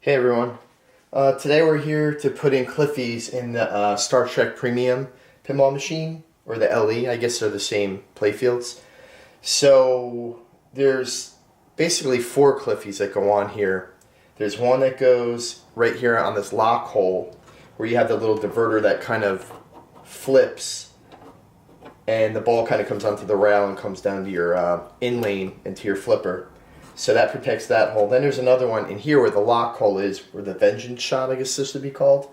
Hey everyone. Today we're here to put in Cliffy's in the Star Trek Premium pinball machine, or the LE, I guess they're the same playfields. So there's basically four Cliffys that go on here. There's one that goes right here on this lock hole where you have the little diverter that kind of flips and the ball kind of comes onto the rail and comes down to your in lane into your flipper. So that protects that hole. Then there's another one in here where the lock hole is, where the vengeance shot, I guess this would be called.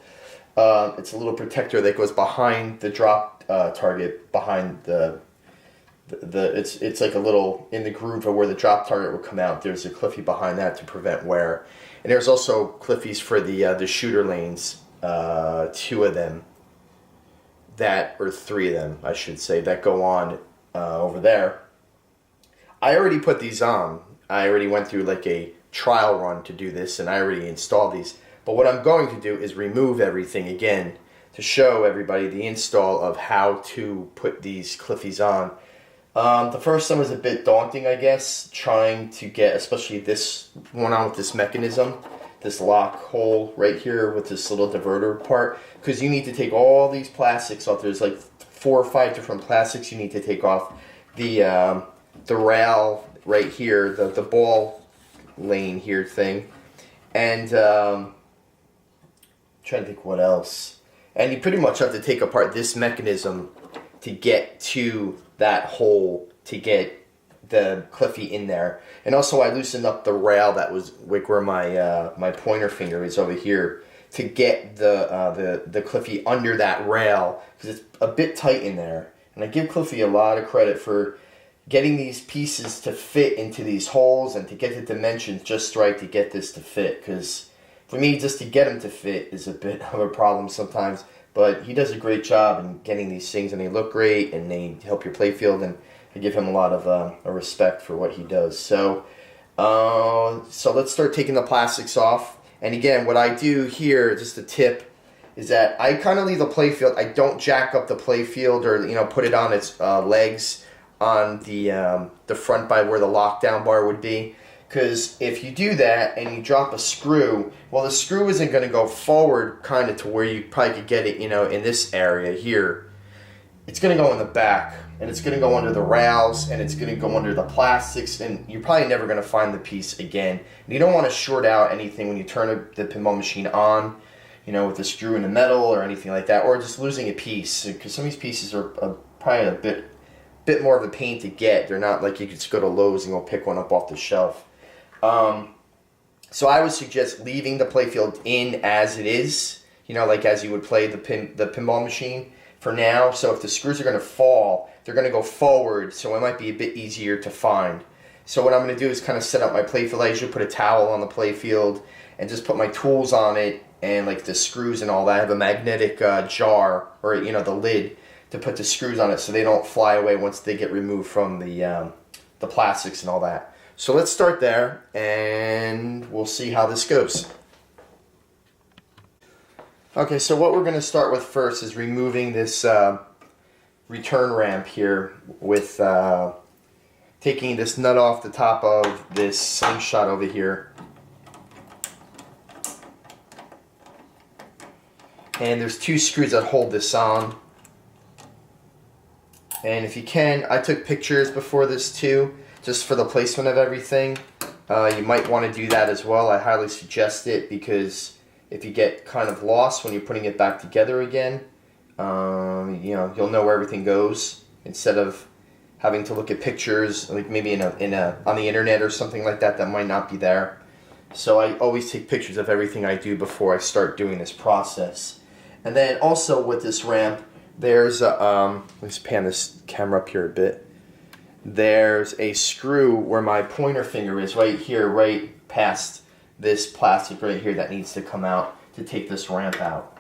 It's a little protector that goes behind the drop target, behind it's like a little, in the groove of where the drop target would come out. There's a Cliffy behind that to prevent wear. And there's also Cliffys for the shooter lanes, two of them, or three of them, I should say, that go on over there. I already put these on. I already went through like a trial run to do this, and I already installed these. But what I'm going to do is remove everything again to show everybody the install of how to put these Cliffys on. The first one was a bit daunting, I guess, trying to get especially this one on with this mechanism, this lock hole right here with this little diverter part, because you need to take all these plastics off. There's like 4 or 5 different plastics you need to take off. The rail right here, the ball lane here thing, and trying to think what else. And you pretty much have to take apart this mechanism to get to that hole to get the Cliffy in there. And also I loosened up the rail that was like where my pointer finger is over here to get the Cliffy under that rail, because it's a bit tight in there. And I give Cliffy a lot of credit for getting these pieces to fit into these holes and to get the dimensions just right to get this to fit, because for me, just to get them to fit is a bit of a problem sometimes. But he does a great job in getting these things, and they look great, and they help your playfield, and I give him a lot of respect for what he does. So let's start taking the plastics off. And again, what I do here, just a tip, is that I kind of leave the playfield. I don't jack up the playfield or put it on its legs on the front by where the lockdown bar would be, because if you do that and you drop a screw, well, the screw isn't going to go forward kind of to where you probably could get it, in this area here. It's going to go in the back, and it's going to go under the rails, and it's going to go under the plastics, and you're probably never going to find the piece again. And you don't want to short out anything when you turn the pinball machine on, with the screw in the metal or anything like that, or just losing a piece, because some of these pieces are probably a bit more of a pain to get. They're not like you could just go to Lowe's and go pick one up off the shelf. So I would suggest leaving the playfield in as it is, like as you would play the pinball machine for now. So if the screws are going to fall, they're going to go forward, so it might be a bit easier to find. So what I'm going to do is kind of set up my playfield. I usually put a towel on the playfield and just put my tools on it, and like the screws and all that. I have a magnetic jar, or the lid, to put the screws on it so they don't fly away once they get removed from the plastics and all that. So let's start there, and we'll see how this goes. Okay, so what we're going to start with first is removing this return ramp here with taking this nut off the top of this slingshot over here. And there's 2 screws that hold this on. And if you can, I took pictures before this too, just for the placement of everything. You might want to do that as well. I highly suggest it, because if you get kind of lost when you're putting it back together again, you'll know where everything goes, instead of having to look at pictures like maybe on the internet or something like that might not be there. So I always take pictures of everything I do before I start doing this process. And then also with this ramp, there's let's pan this camera up here a bit. There's a screw where my pointer finger is, right here, right past this plastic right here, that needs to come out to take this ramp out.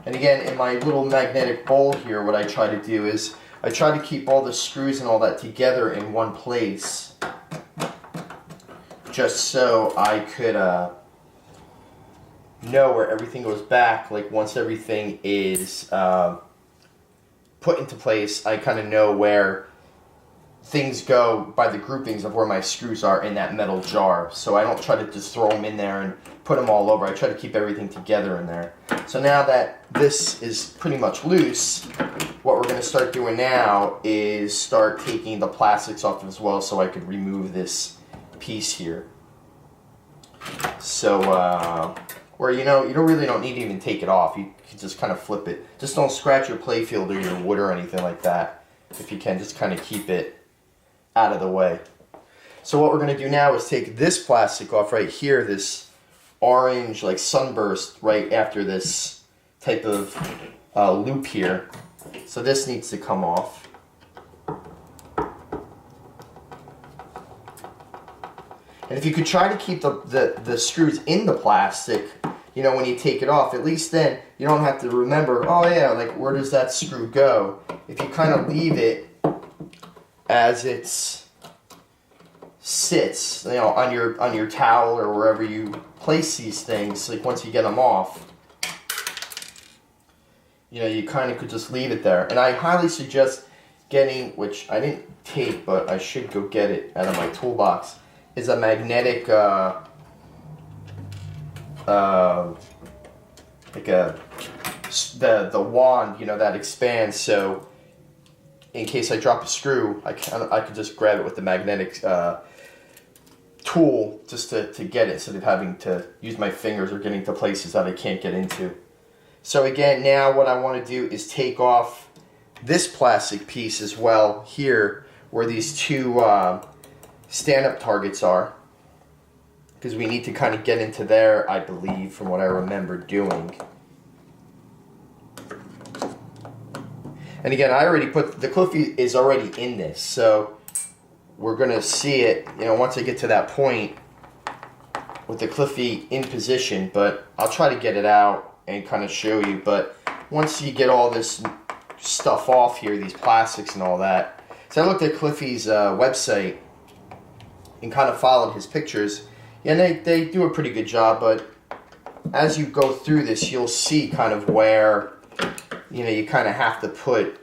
And again, in my little magnetic bowl here, what I try to do is I try to keep all the screws and all that together in one place, just so I could know where everything goes back. Like once everything is put into place, I kind of know where things go by the groupings of where my screws are in that metal jar. So I don't try to just throw them in there and put them all over. I try to keep everything together in there. So now that this is pretty much loose, what we're going to start doing now is start taking the plastics off as well, so I could remove this piece here. So, where you really don't need to even take it off. You can just kind of flip it. Just don't scratch your playfield or your wood or anything like that. If you can, just kind of keep it out of the way. So what we're going to do now is take this plastic off right here, this orange like sunburst right after this type of loop here. So this needs to come off. And if you could try to keep the screws in the plastic, when you take it off, at least then you don't have to remember, oh yeah, like where does that screw go? If you kind of leave it as it sits, on your towel or wherever you place these things, like once you get them off, you kind of could just leave it there. And I highly suggest getting, which I didn't take, but I should go get it out of my toolbox, is a magnetic, the wand, that expands. So in case I drop a screw, I could just grab it with the magnetic tool just to get it, instead of having to use my fingers or getting to places that I can't get into. So again, now what I want to do is take off this plastic piece as well here, where these two stand-up targets are, because we need to kind of get into there, I believe, from what I remember doing. And again, I already put, the Cliffy is already in this, so we're going to see it, once I get to that point with the Cliffy in position, but I'll try to get it out and kind of show you. But once you get all this stuff off here, these plastics and all that, so I looked at Cliffy's website and kind of followed his pictures, and they do a pretty good job, but as you go through this, you'll see kind of where, you kind of have to put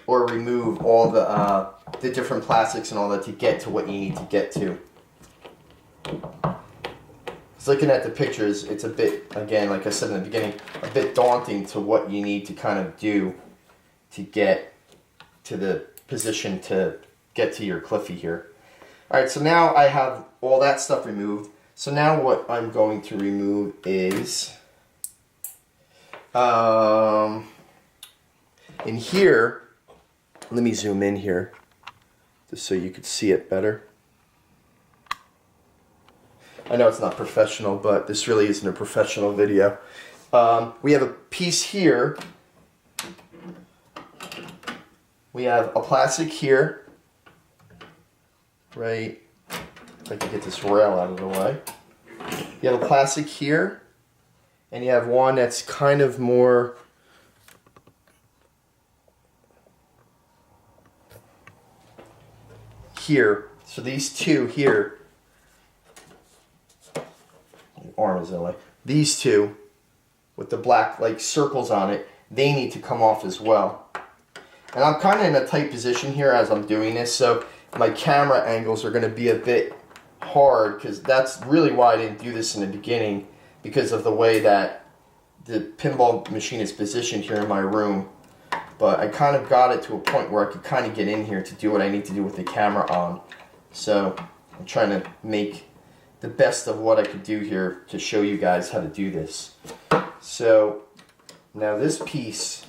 or remove all the different plastics and all that to get to what you need to get to. Just looking at the pictures, it's a bit, again, like I said in the beginning, a bit daunting to what you need to kind of do to get to the position to get to your Cliffy here. Alright, so now I have all that stuff removed. So now what I'm going to remove is, in here, let me zoom in here, just so you could see it better. I know it's not professional, but this really isn't a professional video. We have a piece here. We have a plastic here. Right. If I can get this rail out of the way. You have a plastic here. And you have one that's kind of more here. So these two here. Arm is in the way. These two with the black like circles on it, they need to come off as well. And I'm kind of in a tight position here as I'm doing this, so my camera angles are going to be a bit hard, because that's really why I didn't do this in the beginning, because of the way that the pinball machine is positioned here in my room. But I kind of got it to a point where I could kind of get in here to do what I need to do with the camera on. So I'm trying to make the best of what I could do here to show you guys how to do this. So now this piece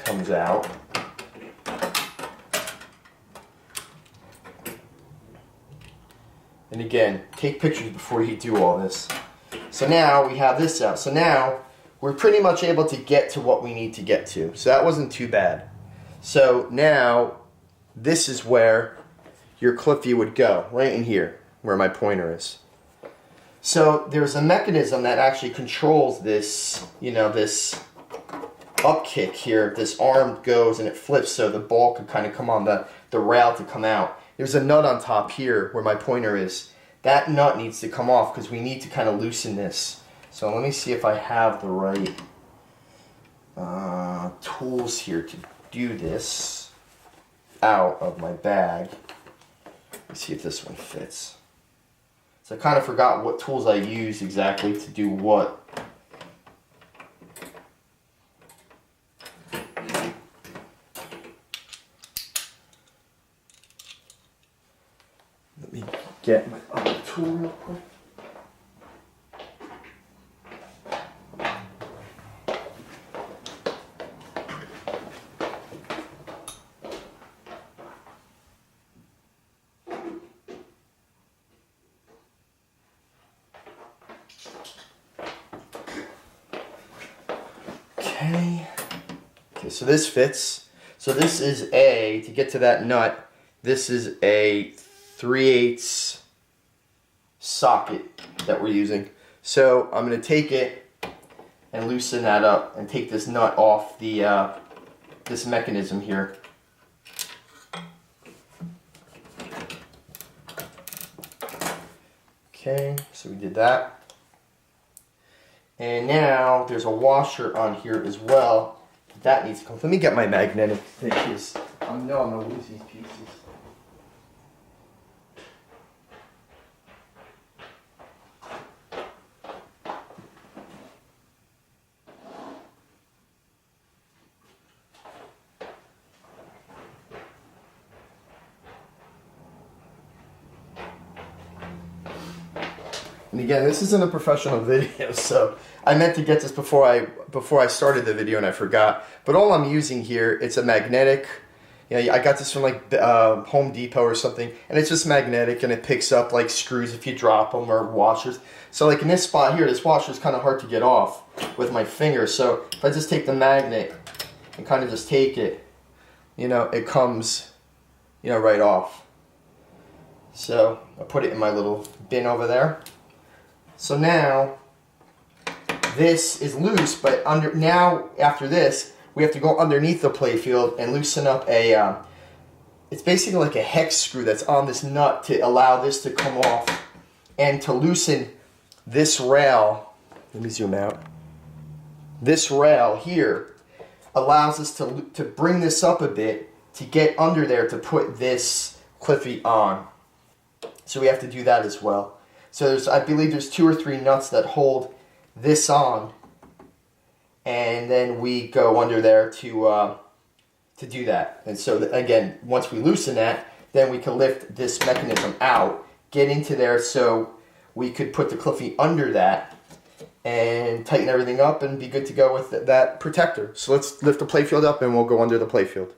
comes out. And again, take pictures before you do all this. So now we have this out. So now we're pretty much able to get to what we need to get to. So that wasn't too bad. So now this is where your Cliffy would go, right in here, where my pointer is. So there's a mechanism that actually controls this, this up kick here. This arm goes and it flips so the ball could kind of come on the rail to come out. There's a nut on top here where my pointer is. That nut needs to come off because we need to kind of loosen this. So let me see if I have the right tools here to do this out of my bag. Let's see if this one fits. So I kind of forgot what tools I use exactly to do what. Let me get my other tool real quick. Okay, so this fits. So this is to get to that nut, this is a 3/8 socket that we're using. So I'm going to take it and loosen that up and take this nut off the this mechanism here. Okay, so we did that. And now there's a washer on here as well. That needs to come. Let me get my magnetic thing because I know I'm going to lose these pieces. And again, this isn't a professional video, so I meant to get this before I started the video and I forgot. But all I'm using here, it's a magnetic. You know, I got this from like Home Depot or something, and it's just magnetic and it picks up like screws if you drop them or washers. So like in this spot here, this washer is kind of hard to get off with my finger. So if I just take the magnet and kind of just take it, you know, it comes, you know, right off. So I put it in my little bin over there. So now this is loose, but after this we have to go underneath the playfield and loosen up it's basically like a hex screw that's on this nut to allow this to come off and to loosen this rail. Let me zoom out. This rail here allows us to bring this up a bit to get under there to put this Cliffy on. So we have to do that as well. So I believe there's 2 or 3 nuts that hold this on, and then we go under there to do that. And so again, once we loosen that, then we can lift this mechanism out, get into there, so we could put the Cliffy under that and tighten everything up and be good to go with that protector. So let's lift the playfield up and we'll go under the playfield.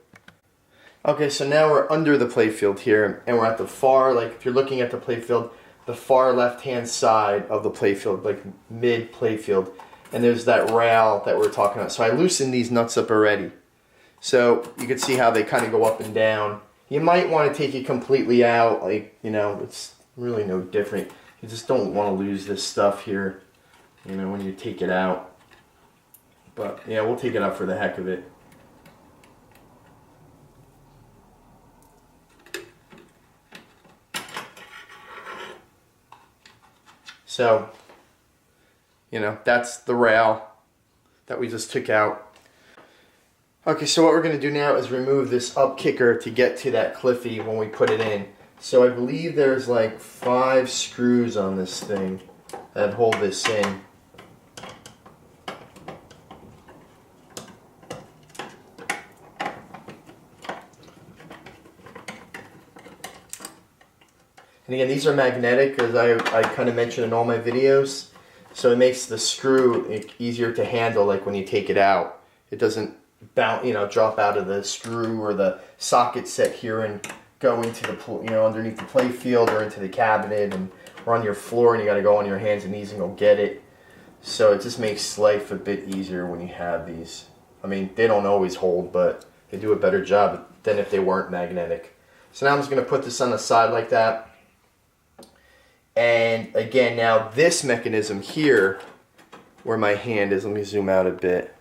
Okay, so now we're under the playfield here, and we're at the far, like if you're looking at the playfield, the far left-hand side of the playfield, like mid-playfield, and there's that rail that we're talking about. So I loosened these nuts up already. So you can see how they kind of go up and down. You might want to take it completely out, like, you know, it's really no different. You just don't want to lose this stuff here, you know, when you take it out. But yeah, we'll take it out for the heck of it. So, you know, that's the rail that we just took out. Okay, so what we're going to do now is remove this up kicker to get to that Cliffy when we put it in. So I believe there's like 5 screws on this thing that hold this in. And again, these are magnetic, as I kind of mentioned in all my videos. So it makes the screw easier to handle, like when you take it out. It doesn't bounce, you know, drop out of the screw or the socket set here and go into the, you know, underneath the playfield or into the cabinet and or on your floor, and you got to go on your hands and knees and go get it. So it just makes life a bit easier when you have these. I mean, they don't always hold, but they do a better job than if they weren't magnetic. So now I'm just going to put this on the side like that. And again, now this mechanism here, where my hand is, let me zoom out a bit.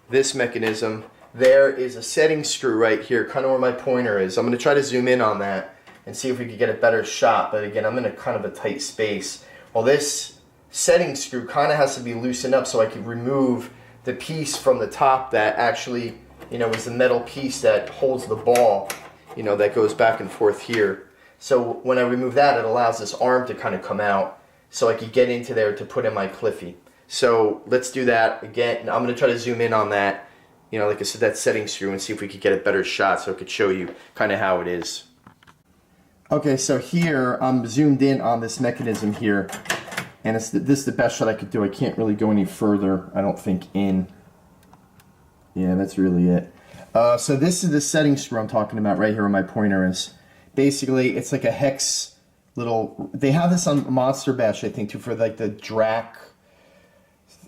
This mechanism, there is a setting screw right here, kind of where my pointer is. I'm going to try to zoom in on that and see if we can get a better shot. But again, I'm in a kind of a tight space. Well, this setting screw kind of has to be loosened up so I can remove the piece from the top that actually, you know, is the metal piece that holds the ball, you know, that goes back and forth here. So when I remove that, it allows this arm to kind of come out so I could get into there to put in my Cliffy. So let's do that again. I'm going to try to zoom in on that, you know, like I said, that setting screw, and see if we could get a better shot so I could show you kind of how it is. Okay, so here I'm zoomed in on this mechanism here, and this is the best shot I could do. I can't really go any further, I don't think, in. Yeah, that's really it. So this is the setting screw I'm talking about right here where my pointer is. Basically, it's like a hex little, they have this on Monster Bash, I think, too, for like the Drac,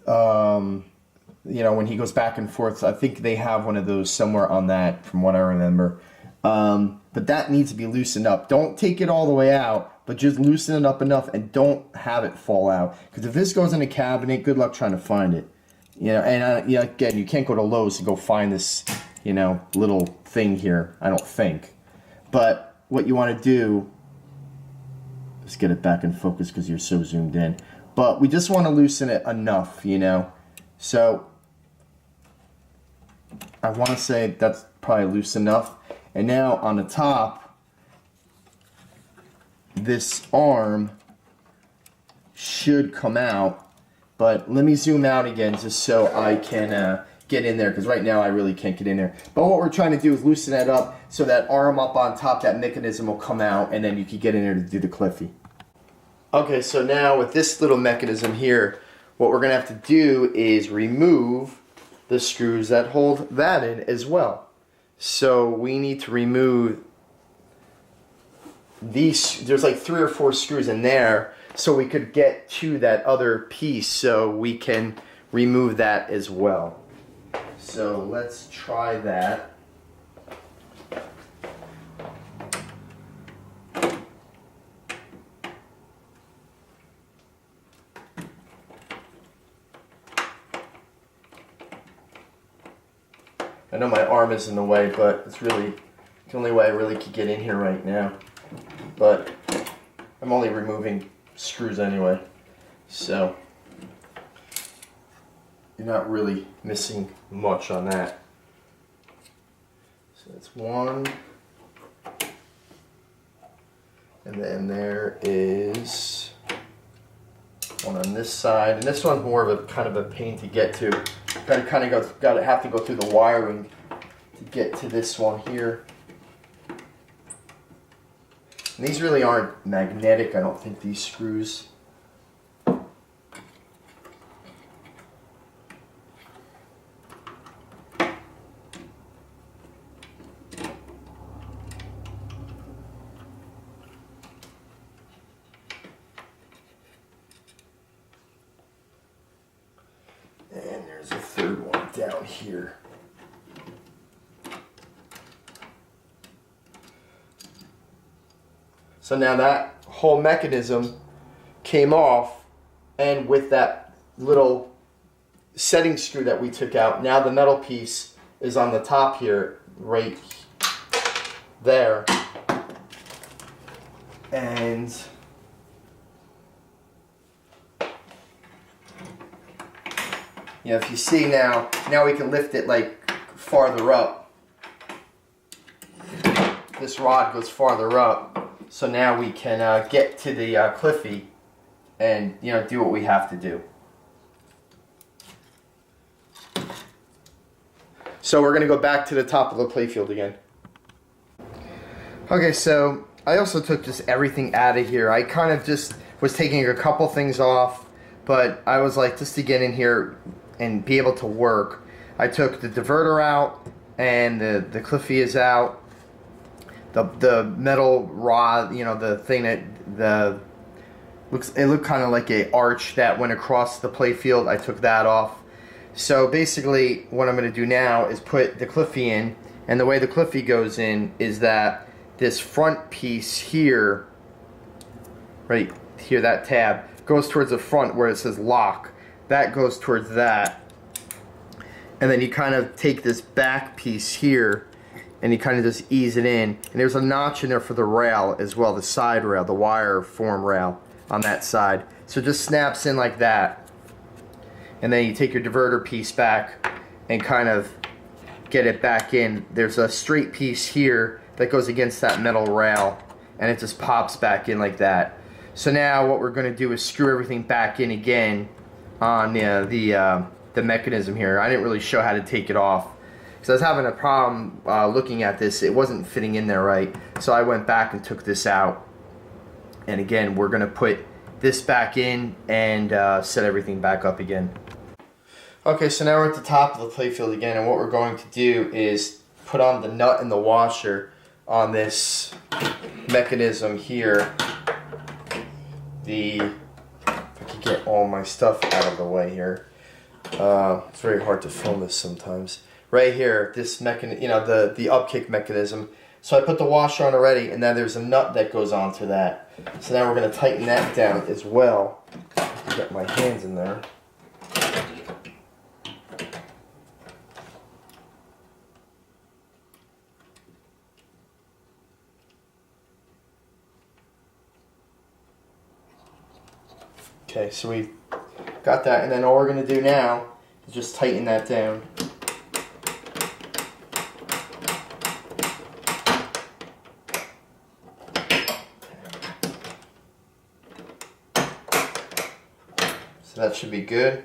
you know, when he goes back and forth. I think they have one of those somewhere on that, from what I remember. But that needs to be loosened up. Don't take it all the way out, but just loosen it up enough and don't have it fall out. Because if this goes in a cabinet, good luck trying to find it. You know, and you know, again, you can't go to Lowe's to go find this, you know, little thing here, I don't think. But what you want to do is get it back in focus because you're so zoomed in. But we just want to loosen it enough, you know. So I want to say that's probably loose enough. And now on the top, this arm should come out, but let me zoom out again just so I can get in there, because right now I really can't get in there. But what we're trying to do is loosen that up so that arm up on top, that mechanism will come out, and then you can get in there to do the Cliffy. Okay, so now with this little mechanism here, what we're going to have to do is remove the screws that hold that in as well. So we need to remove these. There's like 3 or 4 screws in there, so we could get to that other piece, so we can remove that as well. So let's try that. I know my arm is in the way, but it's really the only way I really could get in here right now. But I'm only removing screws anyway, so you're not really missing much on that. So that's one. And then there is one on this side. And this one's more of a kind of a pain to get to. Have to go through the wiring to get to this one here. And these really aren't magnetic, I don't think, these screws. And there's a third one down here. So now that whole mechanism came off, and with that little setting screw that we took out, now the metal piece is on the top here, right there. And you know, if you see now we can lift it like farther up. This rod goes farther up. So now we can get to the Cliffy and, you know, do what we have to do. So we're going to go back to the top of the playfield again. Okay, so I also took just everything out of here. I kind of just was taking a couple things off, but I was like, just to get in here and be able to work, I took the diverter out, and the Cliffy is out. The metal rod, you know, the thing that it looked kind of like a arch that went across the playfield. I took that off. So basically, what I'm going to do now is put the Cliffy in, and the way the Cliffy goes in is that this front piece here, right here, that tab goes towards the front where it says lock. That goes towards that, and then you kind of take this back piece here and you kind of just ease it in, and there's a notch in there for the rail as well, the side rail, the wire form rail on that side. So it just snaps in like that, and then you take your diverter piece back and kind of get it back in. There's a straight piece here that goes against that metal rail, and it just pops back in like that. So now what we're going to do is screw everything back in again on the mechanism here. I didn't really show how to take it off because I was having a problem looking at this. It wasn't fitting in there right, so I went back and took this out. And again, we're going to put this back in and set everything back up again. Okay, so now we're at the top of the playfield again, and what we're going to do is put on the nut and the washer on this mechanism here. If I could get all my stuff out of the way here. It's very hard to film this sometimes. Right here, this mechanism, you know, the upkick mechanism. So I put the washer on already, and then there's a nut that goes onto that. So now we're going to tighten that down as well. Get my hands in there. Okay, so we got that, and then all we're going to do now is just tighten that down. So that should be good.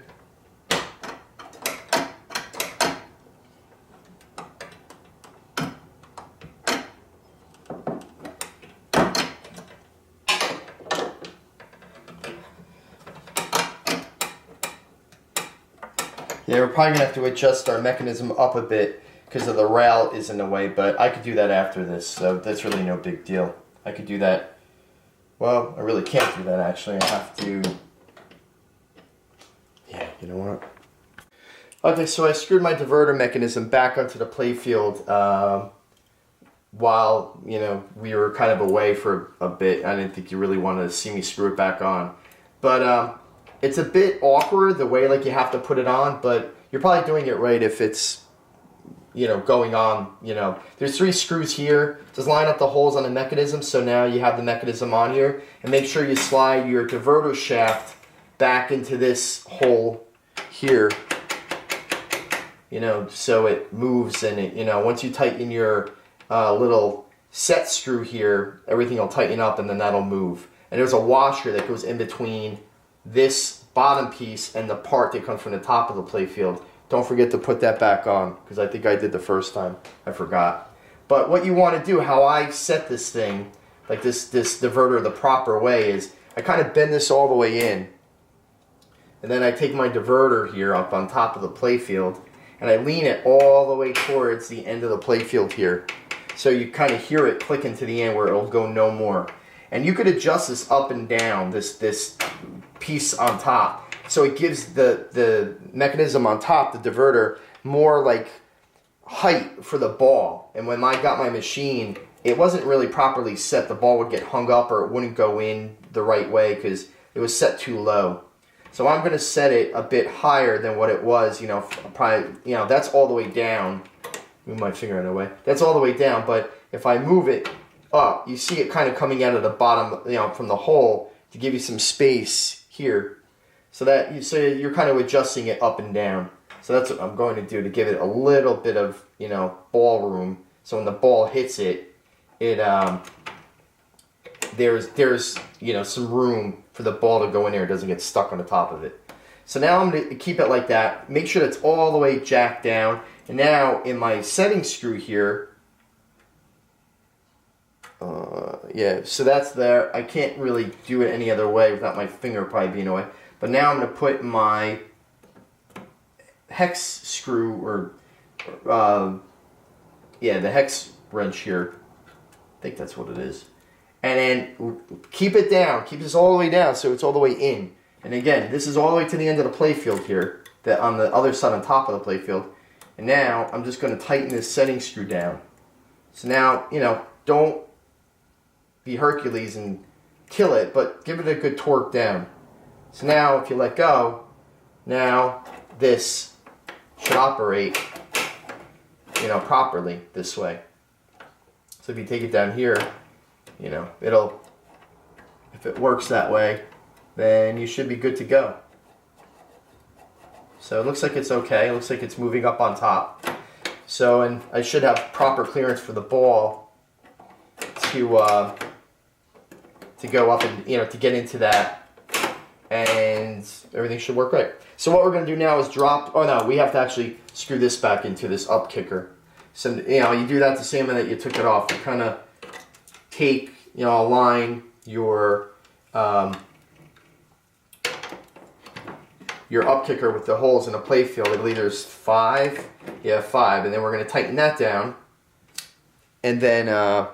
Yeah, we're probably going to have to adjust our mechanism up a bit because of the rail is in the way, but I could do that after this, so that's really no big deal. I could do that. Well, I really can't do that actually. I have to... Yeah, you know what? Okay, so I screwed my diverter mechanism back onto the playfield while, you know, we were kind of away for a bit. I didn't think you really wanted to see me screw it back on. But it's a bit awkward the way like you have to put it on, but you're probably doing it right if it's, you know, going on, you know. There's 3 screws here. Just line up the holes on the mechanism, so now you have the mechanism on here. And make sure you slide your diverter shaft back into this hole here, you know, so it moves, and it, you know, once you tighten your little set screw here, everything will tighten up and then that'll move. And there's a washer that goes in between this bottom piece and the part that comes from the top of the playfield. Don't forget to put that back on, because I think I did the first time. I forgot. But what you want to do, how I set this thing, like this diverter the proper way, is I kind of bend this all the way in. And then I take my diverter here up on top of the playfield, and I lean it all the way towards the end of the playfield here. So you kind of hear it click into the end where it'll go no more. And you could adjust this up and down, this piece on top. So it gives the mechanism on top, the diverter, more like height for the ball. And when I got my machine, it wasn't really properly set. The ball would get hung up or it wouldn't go in the right way because it was set too low. So I'm going to set it a bit higher than what it was, you know, probably, you know, that's all the way down. Move my finger in the way. That's all the way down, but if I move it up, you see it kind of coming out of the bottom, you know, from the hole to give you some space here. So that so you're kind of adjusting it up and down. So that's what I'm going to do to give it a little bit of, you know, ball room. So when the ball hits it, there's you know, some room for the ball to go in there. It doesn't get stuck on the top of it. So now I'm going to keep it like that. Make sure that's all the way jacked down. And now in my setting screw here, yeah, so that's there. I can't really do it any other way without my finger probably being away. But now I'm going to put my hex screw, or yeah, the hex wrench here. I think that's what it is. And then keep it down. Keep this all the way down so it's all the way in. And again, this is all the way to the end of the playfield here, on the other side on top of the playfield. And now I'm just going to tighten this setting screw down. So now, you know, don't be Hercules and kill it, but give it a good torque down. So now if you let go, now this should operate, you know, properly this way. So if you take it down here, you know, if it works that way, then you should be good to go. So it looks like it's okay. It looks like it's moving up on top. So, and I should have proper clearance for the ball to go up and, you know, to get into that, and everything should work right. So what we're going to do now is drop, oh no, we have to actually screw this back into this up kicker. So, you know, you do that the same way that you took it off. You kind of take, you know, align your up kicker with the holes in the playfield. I believe there's 5. Yeah, 5. And then we're going to tighten that down. And then, let's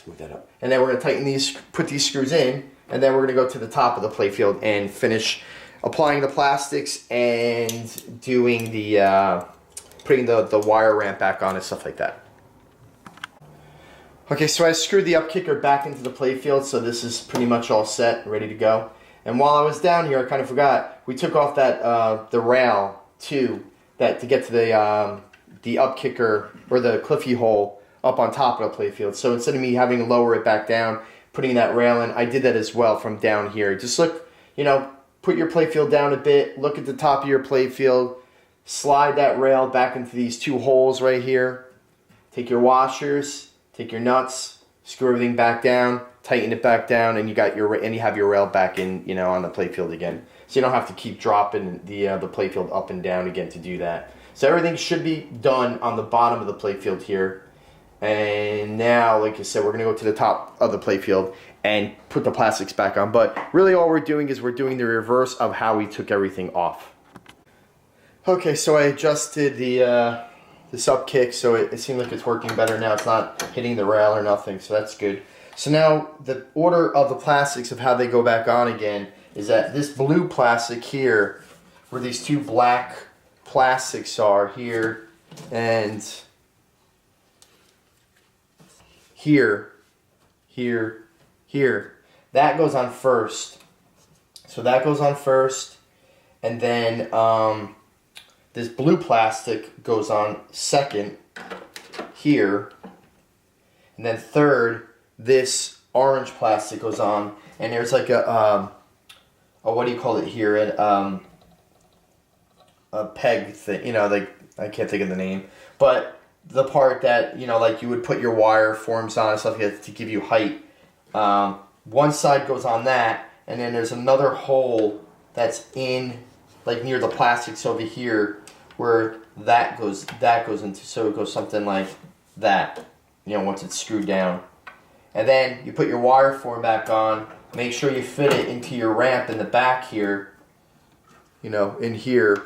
move that up. And then we're going to tighten these, put these screws in. And then we're going to go to the top of the playfield and finish applying the plastics and doing the, putting the wire ramp back on and stuff like that. Okay, so I screwed the up kicker back into the playfield, so this is pretty much all set, ready to go. And while I was down here, I kind of forgot, we took off that the rail too, that to get to the up kicker or the Cliffy hole up on top of the playfield. So instead of me having to lower it back down, putting that rail in, I did that as well from down here. Just look, you know, put your playfield down a bit, look at the top of your playfield, slide that rail back into these 2 holes right here. Take your washers. Take your nuts, screw everything back down, tighten it back down, and you have your rail back in, you know, on the playfield again. So you don't have to keep dropping the playfield up and down again to do that. So everything should be done on the bottom of the playfield here. And now, like I said, we're going to go to the top of the playfield and put the plastics back on. But really all we're doing is we're doing the reverse of how we took everything off. Okay, so I adjusted this up kick, so it seems like it's working better now. It's not hitting the rail or nothing, so that's good. So now the order of the plastics of how they go back on again is that this blue plastic here, where these 2 black plastics are here and here, that goes on first. So that goes on first, and then this blue plastic goes on second here, and then third, this orange plastic goes on, and there's like a what do you call it here? A peg thing, you know, like I can't think of the name, but the part that, you know, like you would put your wire forms on and stuff like that to give you height. One side goes on that, and then there's another hole that's in, like near the plastics over here, where that goes into, so it goes something like that, you know, once it's screwed down. And then you put your wire form back on, make sure you fit it into your ramp in the back here, you know, in here,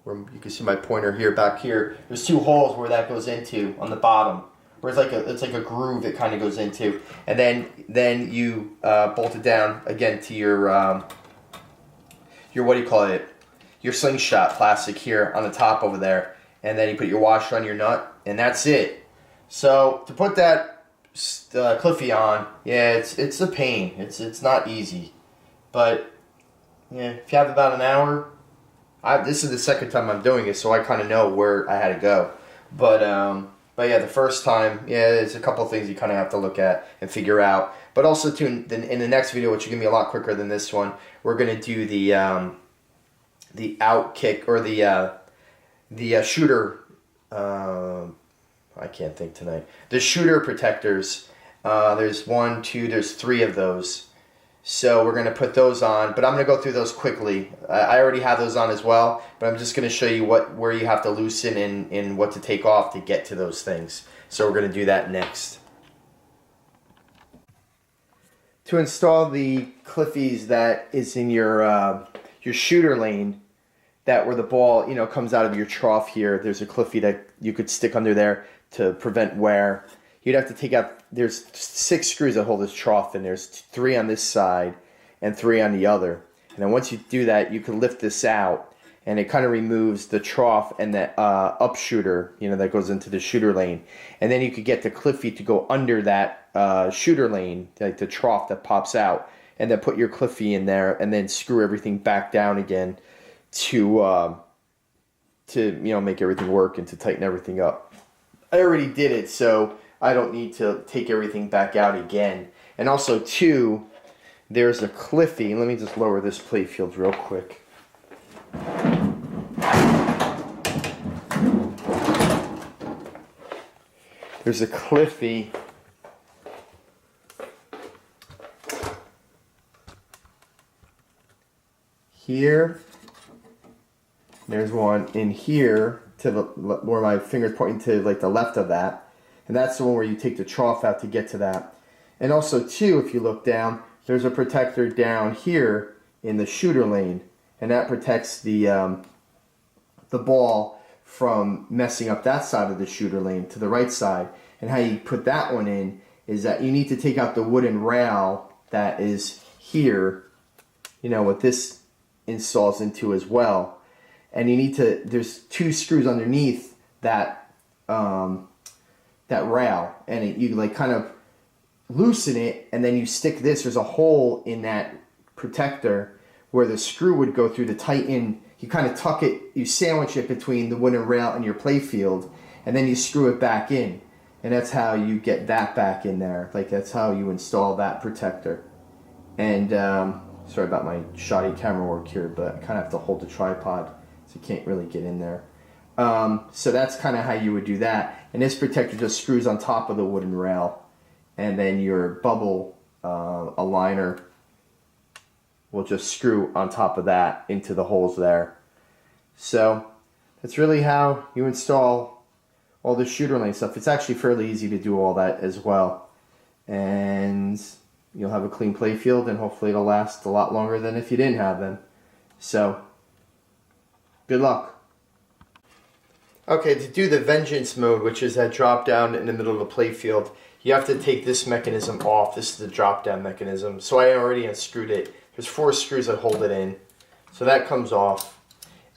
where you can see my pointer here, back here. There's 2 holes where that goes into on the bottom, where it's like a groove it kind of goes into. And then you bolt it down again to your what do you call it? Your slingshot plastic here on the top over there, and then you put your washer on your nut, and that's it. So to put that Cliffy on, yeah, it's a pain. It's not easy, but yeah, if you have about an hour, this is the second time I'm doing it, so I kind of know where I had to go. But yeah, the first time, yeah, there's a couple of things you kind of have to look at and figure out. But also too, in the next video, which is gonna be a lot quicker than this one, we're gonna do the out kick, or the shooter. I can't think tonight. The shooter protectors. There's 1, 2, there's 3 of those. So we're going to put those on, but I'm going to go through those quickly. I already have those on as well, but I'm just going to show you where you have to loosen and what to take off to get to those things. So we're going to do that next. To install the Cliffies that is in your shooter lane, that where the ball, you know, comes out of your trough here, there's a Cliffy that you could stick under there to prevent wear. You'd have to take out, there's 6 screws that hold this trough, and there's 3 on this side and 3 on the other. And then once you do that, you can lift this out, and it kind of removes the trough and the up shooter, you know, that goes into the shooter lane. And then you could get the Cliffy to go under that shooter lane, like the trough that pops out, and then put your Cliffy in there, and then screw everything back down again to you know, make everything work and to tighten everything up. I already did it, so I don't need to take everything back out again. And also too, there's a Cliffy. Let me just lower this playfield real quick. There's a Cliffy here. There's one in here to the where my finger's pointing to, like the left of that, and that's the one where you take the trough out to get to that. And also too, if you look down, there's a protector down here in the shooter lane, and that protects the ball from messing up that side of the shooter lane to the right side. And how you put that one in is that you need to take out the wooden rail that is here, you know, what this installs into as well. And you need to, there's 2 screws underneath that that rail, and you like kind of loosen it, and then you stick this. There's a hole in that protector where the screw would go through to tighten. You kind of tuck it, you sandwich it between the wooden rail and your playfield, and then you screw it back in. And that's how you get that back in there. Like, that's how you install that protector. And sorry about my shoddy camera work here, but I kind of have to hold the tripod, so you can't really get in there. So that's kind of how you would do that. And this protector just screws on top of the wooden rail, and then your bubble aligner will just screw on top of that into the holes there. So that's really how you install all the shooter lane stuff. It's actually fairly easy to do all that as well. And you'll have a clean playfield, and hopefully it'll last a lot longer than if you didn't have them. So, good luck. Okay, to do the vengeance mode, which is that drop down in the middle of the playfield, you have to take this mechanism off. This is the drop down mechanism. So I already unscrewed it. There's 4 screws that hold it in. So that comes off.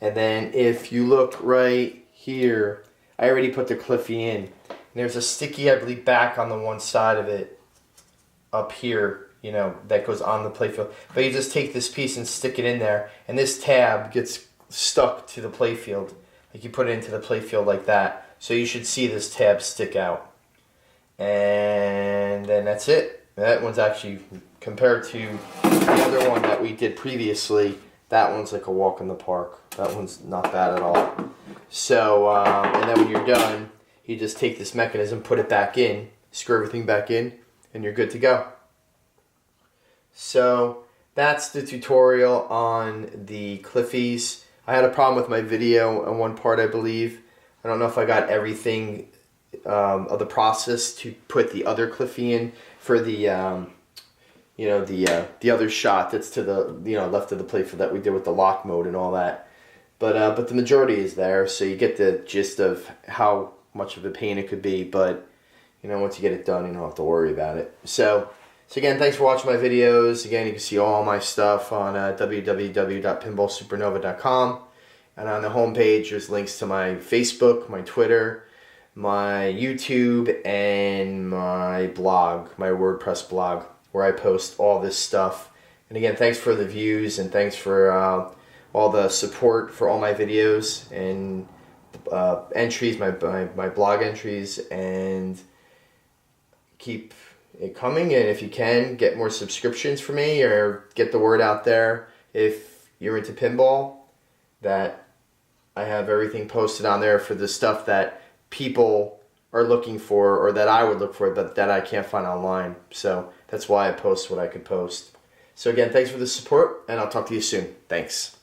And then if you look right here, I already put the Cliffy in. And there's a sticky, I believe, back on the one side of it up here, you know, that goes on the playfield. But you just take this piece and stick it in there, and this tab gets stuck to the playfield. Like, you put it into the playfield like that. So you should see this tab stick out. And then that's it. That one's actually, compared to the other one that we did previously, that one's like a walk in the park. That one's not bad at all. So, and then when you're done, you just take this mechanism, put it back in, screw everything back in, and you're good to go. So, that's the tutorial on the Cliffies. I had a problem with my video on one part, I believe. I don't know if I got everything of the process to put the other Cliffy in for the, you know, the other shot that's to the, you know, left of the playfield that we did with the lock mode and all that. But the majority is there, so you get the gist of how much of a pain it could be. But, you know, once you get it done, you don't have to worry about it. So again, thanks for watching my videos. Again, you can see all my stuff on www.pinballsupernova.com. And on the homepage, there's links to my Facebook, my Twitter, my YouTube, and my blog, my WordPress blog, where I post all this stuff. And again, thanks for the views, and thanks for all the support for all my videos and entries, my blog entries, and keep it coming. And if you can, get more subscriptions for me, or get the word out there if you're into pinball, that I have everything posted on there for the stuff that people are looking for, or that I would look for, but that I can't find online. So that's why I post what I could post. So again, thanks for the support, and I'll talk to you soon. Thanks.